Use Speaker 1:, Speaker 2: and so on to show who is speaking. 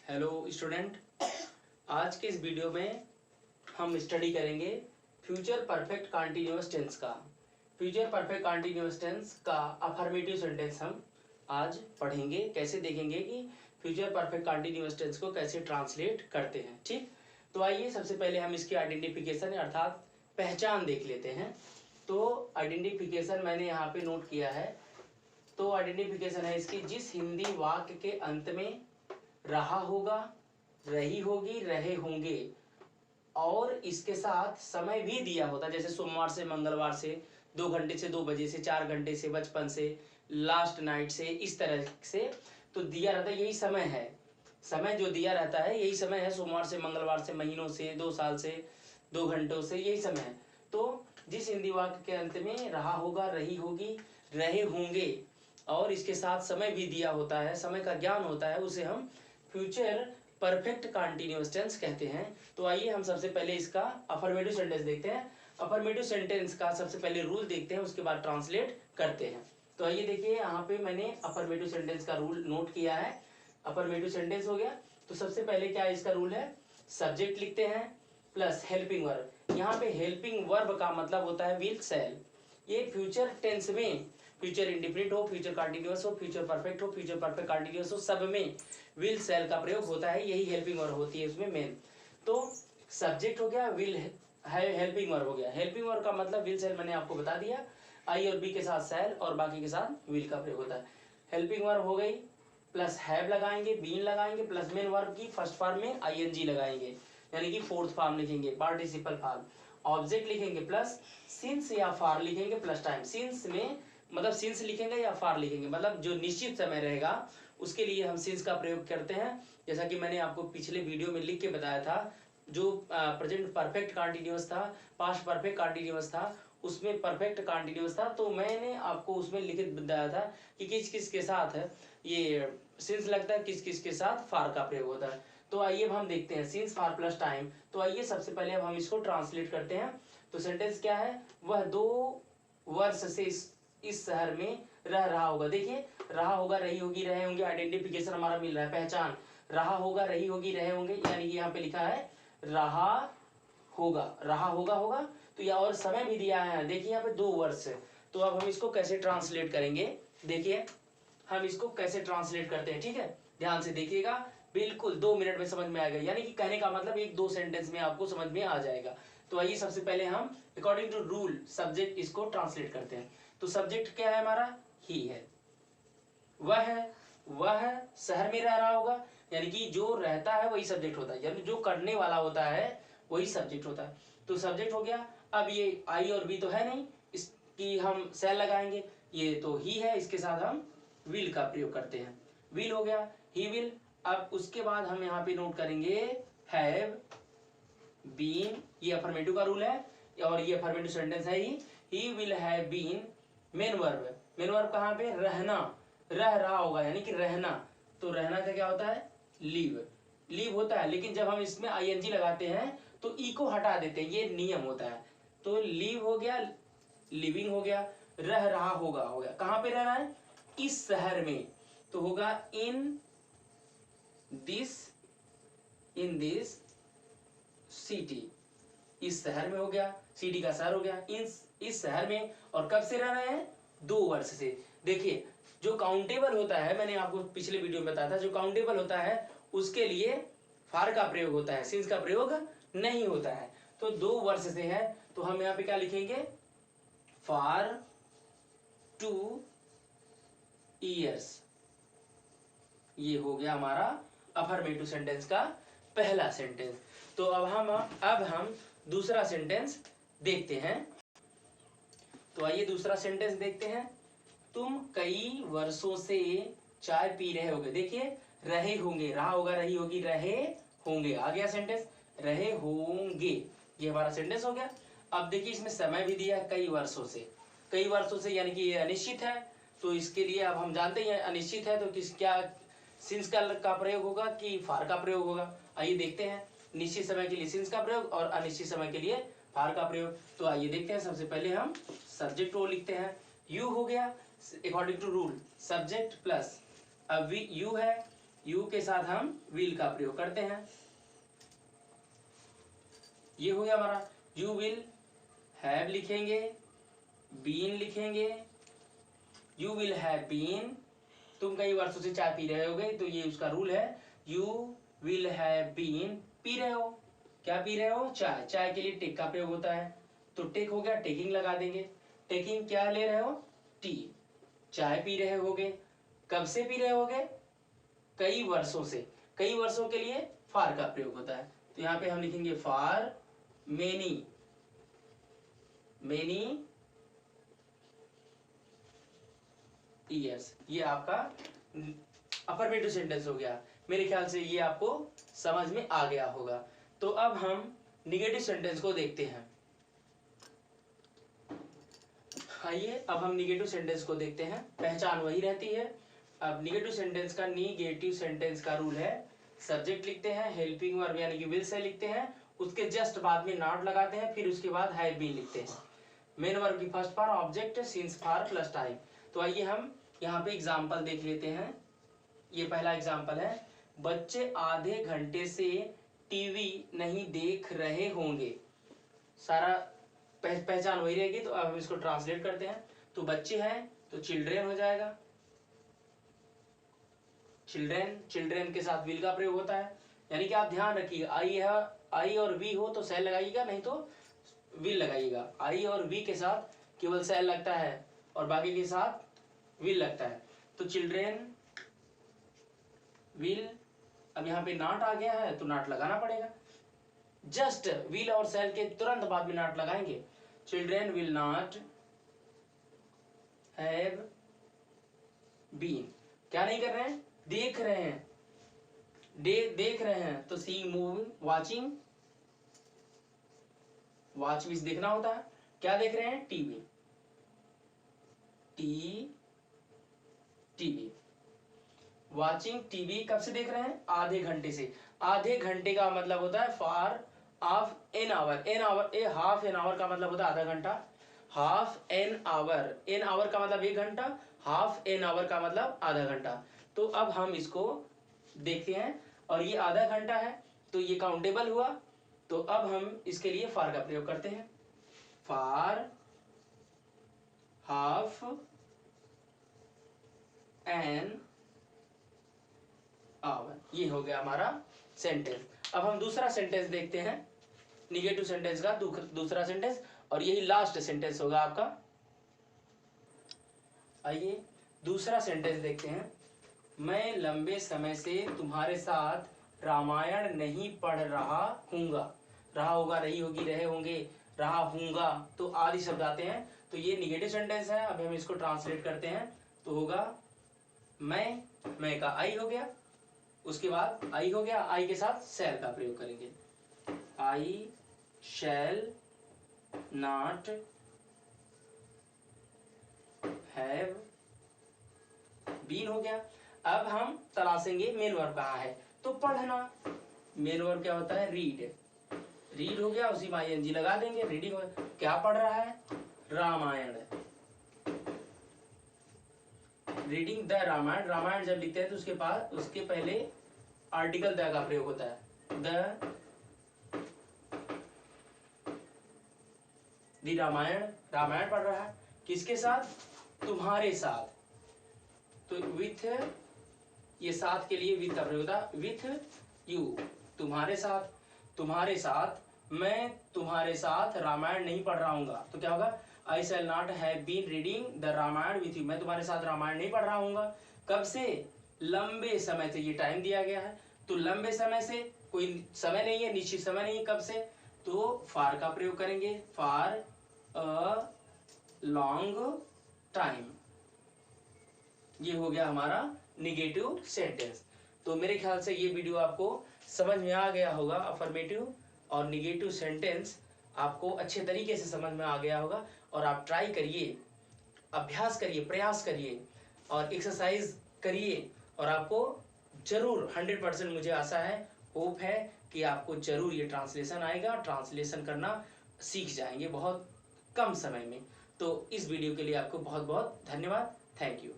Speaker 1: Hello student, आज के इस वीडियो में हम स्टडी करेंगे फ्यूचर परफेक्ट कंटीन्यूअस टेंस का। फ्यूचर परफेक्ट कंटीन्यूअस टेंस का अफर्मेटिव सेंटेंस हम आज पढ़ेंगे। कैसे देखेंगे कि फ्यूचर परफेक्ट कंटीन्यूअस टेंस को कैसे ट्रांसलेट करते हैं। ठीक, तो आइए सबसे पहले हम इसकी आइडेंटिफिकेशन अर्थात पहचान देख लेते हैं। तो आइडेंटिफिकेशन मैंने यहाँ पे नोट किया है। तो आइडेंटिफिकेशन है इसकी, जिस हिंदी वाक्य के अंत में रहा होगा, रही होगी, रहे होंगे और इसके साथ समय भी दिया होता, जैसे सोमवार से मंगलवार से 2 घंटे से 2 बजे से 4 घंटे से, बचपन से, लास्ट नाइट से, इस तरह से तो दिया रहता है। यही समय है, समय जो दिया रहता है यही समय है। सोमवार से मंगलवार से, महीनों से, 2 साल से, 2 घंटों से, यही समय है। तो जिस हिंदी वाक्य के अंत में रहा होगा, रही होगी, रहे होंगे और इसके साथ समय भी दिया होता है, समय का ज्ञान होता है, उसे हम फ्यूचर परफेक्ट कंटीन्यूअस टेंस कहते हैं। तो आइए हम सबसे पहले इसका अफर्मेटिव सेंटेंस देखते हैं। अफर्मेटिव सेंटेंस का सबसे पहले रूल देखते हैं, उसके बाद ट्रांसलेट करते हैं। तो आइए देखिए, यहाँ पे मैंने अफर्मेटिव सेंटेंस का रूल नोट किया है। अफर्मेटिव सेंटेंस हो गया तो सबसे पहले क्या इसका रूल है, सब्जेक्ट लिखते हैं प्लस हेल्पिंग वर्ब। यहाँ पे हेल्पिंग वर्ब का मतलब होता है विल, शैल। ये फ्यूचर टेंस में, फ्यूचर इंडिफिनिट हो, फ्यूचर कंटीन्यूअस हो, फ्यूचर परफेक्ट हो, फ्यूचर परफेक्ट कंटीन्यूअस हो, सब में विल शैल का प्रयोग होता है। यही हेल्पिंग वर्ब होती है इसमें मेन। तो सब्जेक्ट हो गया, विल है, हेल्पिंग वर्ब हो गया। हेल्पिंग वर्ब का मतलब विल शैल मैंने आपको बता दिया। आई और बी के साथ शैल और बाकी के साथ विल का प्रयोग होता है। हेल्पिंग वर्ब हो गई, प्लस हैव लगाएंगे, बीन लगाएंगे, प्लस मेन वर्ब की फर्स्ट फॉर्म में आईएनजी लगाएंगे, यानी कि फोर्थ फॉर्म लिखेंगे, पार्टिसिपल फॉर्म। ऑब्जेक्ट लिखेंगे प्लस सिंस या फार लिखेंगे प्लस टाइम। सिंस में मतलब सिंस लिखेंगे या फार लिखेंगे, मतलब जो निश्चित समय रहेगा उसके लिए हम सिंस का प्रयोग करते हैं। जैसा कि मैंने आपको पिछले वीडियो में लिख के बताया था, जो प्रेजेंट परफेक्ट कंटीन्यूअस था, पास्ट परफेक्ट कंटीन्यूअस था, उसमें परफेक्ट कंटीन्यूअस था, तो मैंने आपको उसमें लिख बताया था कि किस किस के साथ ये सिंस लगता है, किस किस के साथ फार का प्रयोग होता है। तो आइए अब हम देखते हैं सिंस फार प्लस टाइम। तो आइए सबसे पहले अब हम इसको ट्रांसलेट करते हैं। तो सेंटेंस क्या है, वह 2 वर्ष से इस शहर में रह रहा होगा। देखिए, रहा होगा, रही होगी, रहे होंगे, आइडेंटिफिकेशन हमारा मिल रहा है, पहचान। रहा होगा, रही होगी, रहे होंगे, यानी कि यहाँ पे लिखा है रहा होगा, रहा होगा होगा। तो या और समय भी दिया है, देखिए यहाँ पे 2 वर्ष। तो अब हम इसको कैसे ट्रांसलेट करेंगे, देखिए हम इसको कैसे ट्रांसलेट करते हैं। ठीक है, ध्यान से देखिएगा, बिल्कुल 2 मिनट में समझ में आएगा, यानी कि कहने का मतलब 1-2 सेंटेंस में आपको समझ में आ जाएगा। तो आइए सबसे पहले हम अकॉर्डिंग टू रूल सब्जेक्ट इसको ट्रांसलेट करते हैं। तो सब्जेक्ट क्या है हमारा, ही है, वह शहर में रह रहा होगा, यानी कि जो रहता है वही सब्जेक्ट होता है, यानी जो करने वाला होता है वही सब्जेक्ट होता है। तो सब्जेक्ट हो गया। अब ये आई और बी तो है नहीं, इसकी हम शैल लगाएंगे, ये तो ही है, इसके साथ हम विल का प्रयोग करते हैं। विल हो गया, ही विल। अब उसके बाद हम यहाँ पे नोट करेंगे हैव बीन, ये अफर्मेटिव का रूल है और ये अफर्मेटिव सेंटेंस है he will have been. Main verb, main verb कहाँ पे, रहना, रह रहा होगा, यानी कि रहना। तो रहना का क्या होता है, लीव, लीव होता है, लेकिन जब हम इसमें आईएनजी लगाते हैं तो ई को हटा देते हैं, ये नियम होता है। तो लीव हो गया, लिविंग हो गया, रह रहा होगा हो गया। कहाँ पे रह रहा है, इस शहर में, तो होगा इन दिस सिटी, इस शहर में हो गया, सिटी का शहर हो गया, इस शहर में। और कब से रह रहे हैं, 2 वर्ष से। देखिए, जो काउंटेबल होता है, मैंने आपको पिछले वीडियो में बताया था, जो काउंटेबल होता है उसके लिए फार का प्रयोग होता है, सिंस का प्रयोग नहीं होता है। तो 2 वर्ष से है, तो हम यहाँ पे क्या लिखेंगे, फॉर 2 years। ये हो गया हमारा अफर्मेटिव सेंटेंस का पहला सेंटेंस। तो अब हम दूसरा सेंटेंस देखते हैं। तो आइए दूसरा सेंटेंस देखते हैं। तुम कई वर्षों से चाय पी रहे होगे। देखिए, रहे होंगे, रहा होगा, रही होगी, रहे होंगे, आ गया सेंटेंस, रहे होंगे, ये हमारा सेंटेंस हो गया। अब देखिए, इसमें समय भी दिया है, कई वर्षों से, कई वर्षों से, यानी कि ये अनिश्चित है। तो इसके लिए अब हम जानते हैं अनिश्चित है तो किस क्या सिंस का प्रयोग होगा कि फार का प्रयोग होगा। आइए देखते हैं, निश्चित समय के लिए सिंस का प्रयोग और अनिश्चित समय के लिए फार का प्रयोग। तो आइए देखते हैं, सबसे पहले हम सब्जेक्ट को लिखते हैं। यू हो गया, according to rule subject plus अब यू है, यू के साथ हम विल का प्रयोग करते हैं। ये हो गया हमारा। यू विल हैव लिखेंगे, बीन लिखेंगे। यू विल हैव बीन, तुम कई वर्षों से चाय पी रहे होगे, तो ये उसका रूल है। यू विल हैव बीन, पी रहे हो, क्या पी रहे हो? चाय। चाय के लिए टेक का प्रयोग होता है, तो टेक हो गया, टेकिंग लगा देंगे। टेकिंग क्या ले रहे हो? टी। चाय पी रहे होगे, कब से पी रहे होगे? कई वर्षों से। कई वर्षों के लिए फार का प्रयोग होता है, तो यहाँ पे हम लिखेंगे फार मेनी ईयर्स। ये आपका अफर्मेटिव सेंटेंस हो गया। मेरे ख्याल से ये आपको समझ में आ गया होगा। तो अब हम निगेटिव सेंटेंस को देखते हैं। आइए अब हम निगेटिव सेंटेंस को देखते हैं। पहचान वही रहती है। अब निगेटिव सेंटेंस का रूल है, सब्जेक्ट लिखते हैं, हेल्पिंग वर्ब यानी कि विल से लिखते हैं, उसके जस्ट बाद में नॉट लगाते हैं, फिर उसके बाद हैव बीन लिखते हैं। मेन वर्ब की फर्स्ट पार्ट ऑब्जेक्ट सिंस फार प्लस टाइम। तो आइए हम यहाँ पे एग्जाम्पल देख लेते हैं। ये पहला एग्जाम्पल है, बच्चे आधे घंटे से टीवी नहीं देख रहे होंगे। सारा पहचान वही रहेगी। तो अब हम इसको ट्रांसलेट करते हैं। तो बच्चे हैं तो चिल्ड्रेन हो जाएगा। चिल्ड्रेन के साथ विल का प्रयोग होता है, यानी कि आप ध्यान रखिए, आई और वी हो तो सेल लगाइएगा, नहीं तो विल लगाइएगा। आई और वी के साथ केवल सेल लगता है और बाकी के साथ विल लगता है। तो चिल्ड्रेन विल, अब यहाँ पे नॉट आ गया है तो नॉट लगाना पड़ेगा। जस्ट विल और सेल के तुरंत बाद में नॉट लगाएंगे। Children will not have been, क्या नहीं कर रहे हैं? देख रहे हैं। देख रहे हैं तो सी मूविंग, वाचिंग, वॉच भी देखना होता है। क्या देख रहे हैं? टीवी। टीवी वाचिंग टीवी कब से देख रहे हैं? आधे घंटे से। आधे घंटे का मतलब होता है far of an hour. Half an hour का मतलब होता है आधा घंटा। हाफ एन आवर का मतलब 1 घंटा, हाफ एन आवर का मतलब आधा घंटा। तो अब हम इसको देखते हैं, और ये आधा घंटा है तो ये काउंटेबल हुआ। तो अब हम इसके लिए फार का प्रयोग करते हैं। फार हाफ एन आवर, ये हो गया हमारा सेंटेंस। अब हम दूसरा सेंटेंस देखते हैं, निगेटिव सेंटेंस का दूसरा सेंटेंस, और यही लास्ट सेंटेंस होगा आपका। आइए दूसरा सेंटेंस देखते हैं। मैं लंबे समय से तुम्हारे साथ रामायण नहीं पढ़ रहा हूँगा। रहा होगा, रही होगी, रहे होंगे, रहा हूँगा, तो आदि शब्द आते हैं। तो ये निगेटिव सेंटेंस है। अब हम इसको ट्रांसलेट करते हैं तो होगा मैं का आई हो गया, उसके बाद आई हो गया, आई के साथ शैल का प्रयोग करेंगे। आई शैल नॉट हैव बीन हो गया। अब हम तलाशेंगे मेन वर्ब कहाँ है, तो पढ़ना। मेन वर्ब क्या होता है? रीड हो गया, उसी में आईएनजी लगा देंगे, रीडिंग हो गया। क्या पढ़ रहा है? रामायण। Reading the Ramayana. रामायण जब लिखते हैं तो उसके पहले आर्टिकल द का प्रयोग होता है। द रामायण पढ़ रहा है। किसके साथ? तुम्हारे साथ। तो विथ, ये साथ के लिए विथ का प्रयोग होता है। विथ यू, तुम्हारे साथ मैं तुम्हारे साथ रामायण नहीं पढ़ रहा हूँगा। तो क्या होगा? I shall not have been reading the Ramayana with you. मैं तुम्हारे साथ रामायण नहीं पढ़ रहा हूँगा। कब से? लंबे समय से। ये टाइम दिया गया है, तो लंबे समय से कोई समय नहीं है, निश्चित समय नहीं है, कब से? तो फार का प्रयोग करेंगे। फार अ लॉन्ग टाइम। ये हो गया हमारा निगेटिव सेंटेंस। तो मेरे ख्याल से ये वीडियो आपको समझ में आ गया होगा। अफर्मेटिव और निगेटिव सेंटेंस आपको अच्छे तरीके से समझ में आ गया होगा, और आप ट्राई करिए, अभ्यास करिए, प्रयास करिए और एक्सरसाइज करिए, और आपको जरूर 100% मुझे आशा है, होप है कि आपको जरूर ये ट्रांसलेशन आएगा। ट्रांसलेशन करना सीख जाएंगे बहुत कम समय में। तो इस वीडियो के लिए आपको बहुत बहुत धन्यवाद। Thank you.